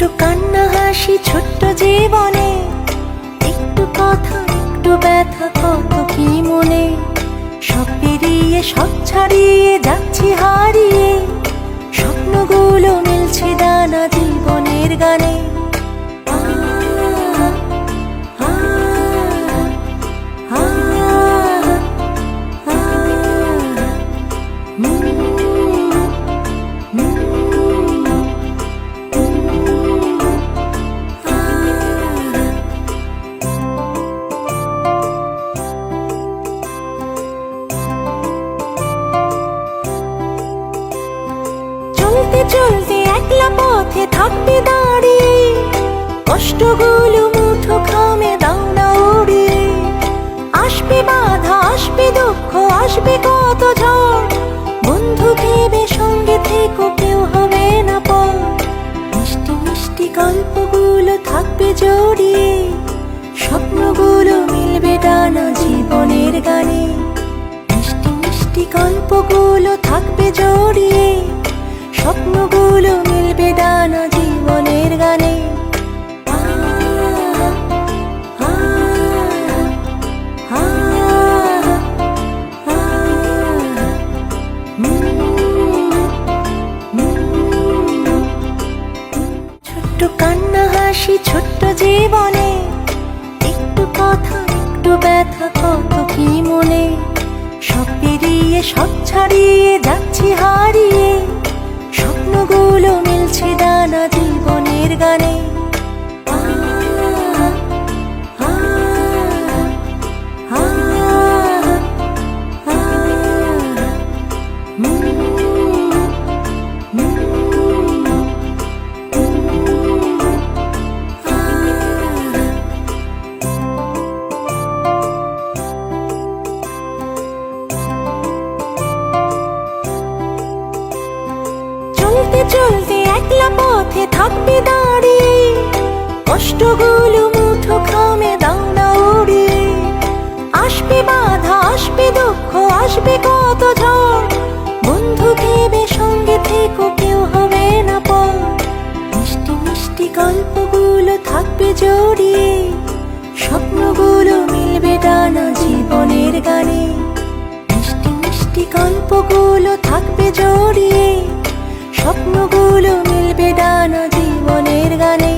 ছোট্ট কান্না হাসি ছোট্ট জীবনে, একটু কথা একটু ব্যথা কত কি মনে। সব পেরিয়ে সব ছাড়িয়ে যাচ্ছি হারিয়ে, স্বপ্নগুলো মিলছে দানা জীবনের গানে। চলতে চলতে একলা পথে থাকতে দাঁড়িয়ে, কষ্টগুলো মুঠো খামে দাও না উড়িয়ে। আসবে বাধা আসবে দুঃখ আসবে কত ঝড়, বন্ধু ভেবে সঙ্গে থেকো কেউ হবে না পর। মিষ্টি মিষ্টি গল্পগুলো থাকবে জড়িয়ে, স্বপ্নগুলো মিলবে ডানা জীবনের গানে। মিষ্টি মিষ্টি গল্পগুলো থাকবে জড়িয়ে, স্বপ্নগুলো মিলবে ডানা জীবনের গানে। ছোট্ট কান্না হাসি ছোট্ট জীবনে, একটু কথা একটু ব্যথা কত কি মনে। সব পেরিয়ে সব ছাড়িয়ে যাচ্ছি হারিয়ে, স্বপ্নগুলো মিলছে দানা জীবনের গানে। চলতে চলতে একলা পথে থাকবে দাঁড়িয়ে, কষ্টগুলো মুঠো খামে দাও না উড়িয়ে। আসবে বাধা আসবে দুঃখ আসবে কত ঝড়, বন্ধু ভেবে সঙ্গে থেকো কেউ হবে না পর। মিষ্টি মিষ্টি গল্পগুলো থাকবে জড়িয়ে, স্বপ্নগুলো মিলবে ডানা জীবনের গানে। মিষ্টি মিষ্টি গল্পগুলো থাকবে জড়িয়ে, স্বপ্নগুলো মিলবে ডানা জীবনের গানে।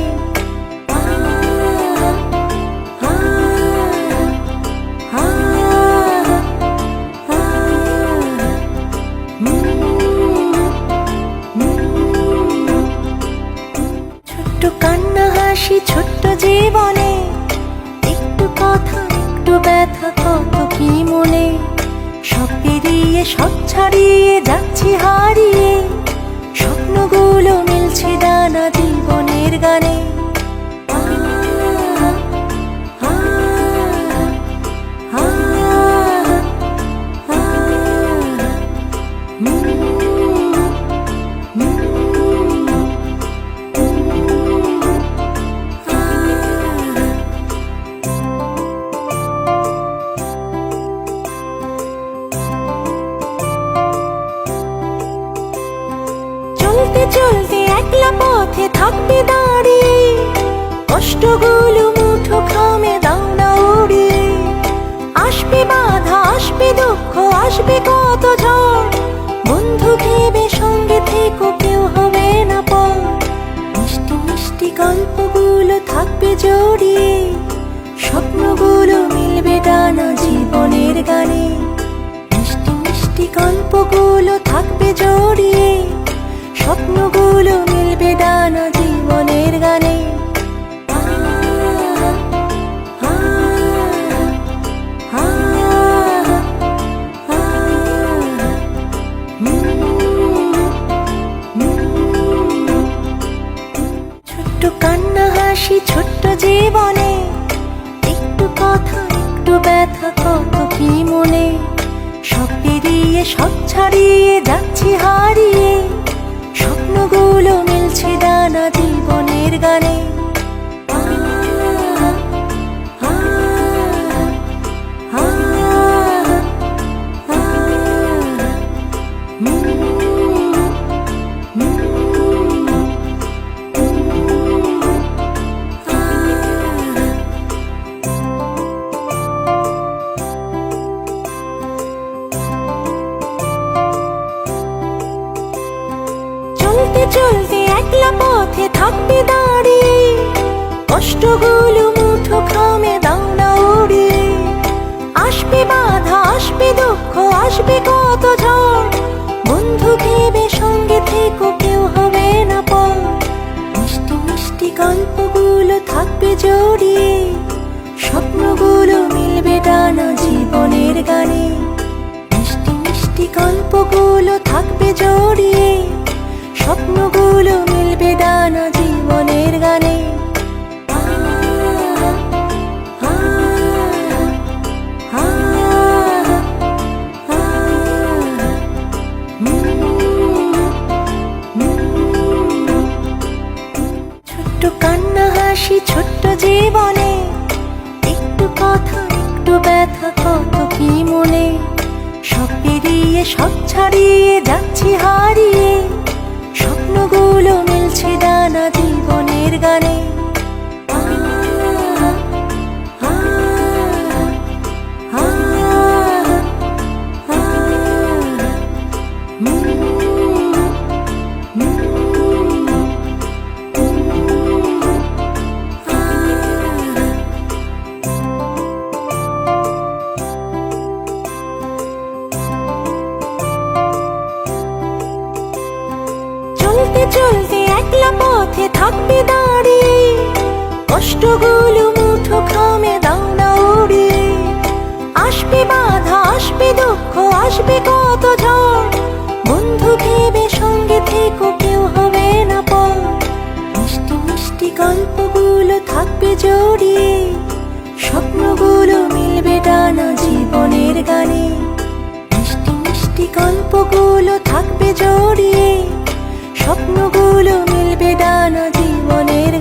ছোট্ট কান্না হাসি ছোট্ট জীবনে, একটু কথা একটু ব্যথা কত কি মনে। সব পেরিয়ে সব ছাড়িয়ে যাচ্ছি হারিয়ে, স্বপ্নগুলো মিলছে ডানা জীবনের গানে। চলতে চলতে একলা পথে থাকবে দাঁড়িয়ে, কষ্টগুলো মুঠো খামে দাও না উড়িয়ে। আসবে বাধা আসবে দুঃখ আসবে কত ঝড়, বন্ধু ভেবে সঙ্গে থেকো কেউ হবে না পর। মিষ্টি মিষ্টি গল্পগুলো থাকবে জড়িয়ে, স্বপ্নগুলো মিলবে ডানা জীবনের গানে। মিষ্টি মিষ্টি গল্পগুলো থাকবে জড়িয়ে, স্বপ্নগুলো মিলবে ডানা জীবনের গানে। ছোট্ট কান্না হাসি ছোট্ট জীবনে, একটু কথা একটু ব্যথা কত কি মনে। সব পেরিয়ে সব ছাড়িয়ে যাচ্ছি হারিয়ে, স্বপ্নগুলো মিলছে দানা জীবনের গানে। কষ্টগুলো মুঠো খামে দাও না উড়িয়ে। আসবে বাধা, আসবে দুঃখ, আসবে কত ঝড়, বন্ধু ভেবে সঙ্গে থেকো, কেউ হবে না পর। মিষ্টি মিষ্টি গল্পগুলো থাকবে জড়িয়ে, স্বপ্নগুলো মিলবে ডানা জীবনের গানে। মিষ্টি মিষ্টি গল্পগুলো থাকবে জড়িয়ে, স্বপ্নগুলো মিলবে ডানা জীবনের গানে। ছোট্ট কান্না হাসি ছোট্ট জীবনে, একটু কথা একটু ব্যথা কত কি মনে। সব পেরিয়ে সব ছাড়িয়ে যাচ্ছি হারিয়ে, স্বপ্নগুলো মিলছে ডানা জীবনের গানে। চলতে চলতে একলা পথে থাকবে দাঁড়িয়ে, কষ্টগুলো মুঠো খামে দাও না উড়িয়ে। আসবে বাধা, আসবে দুঃখ, আসবে কত ঝড়, বন্ধু ভেবে সঙ্গে থেকো, কেউ হবে না পর। মিষ্টি মিষ্টি গল্পগুলো থাকবে জড়িয়ে, স্বপ্নগুলো মিলবে ডানা জীবনের গানে। মিষ্টি মিষ্টি গল্পগুলো থাকবে জড়িয়ে, স্বপ্নগুলো মিলবে ডানা জীবনের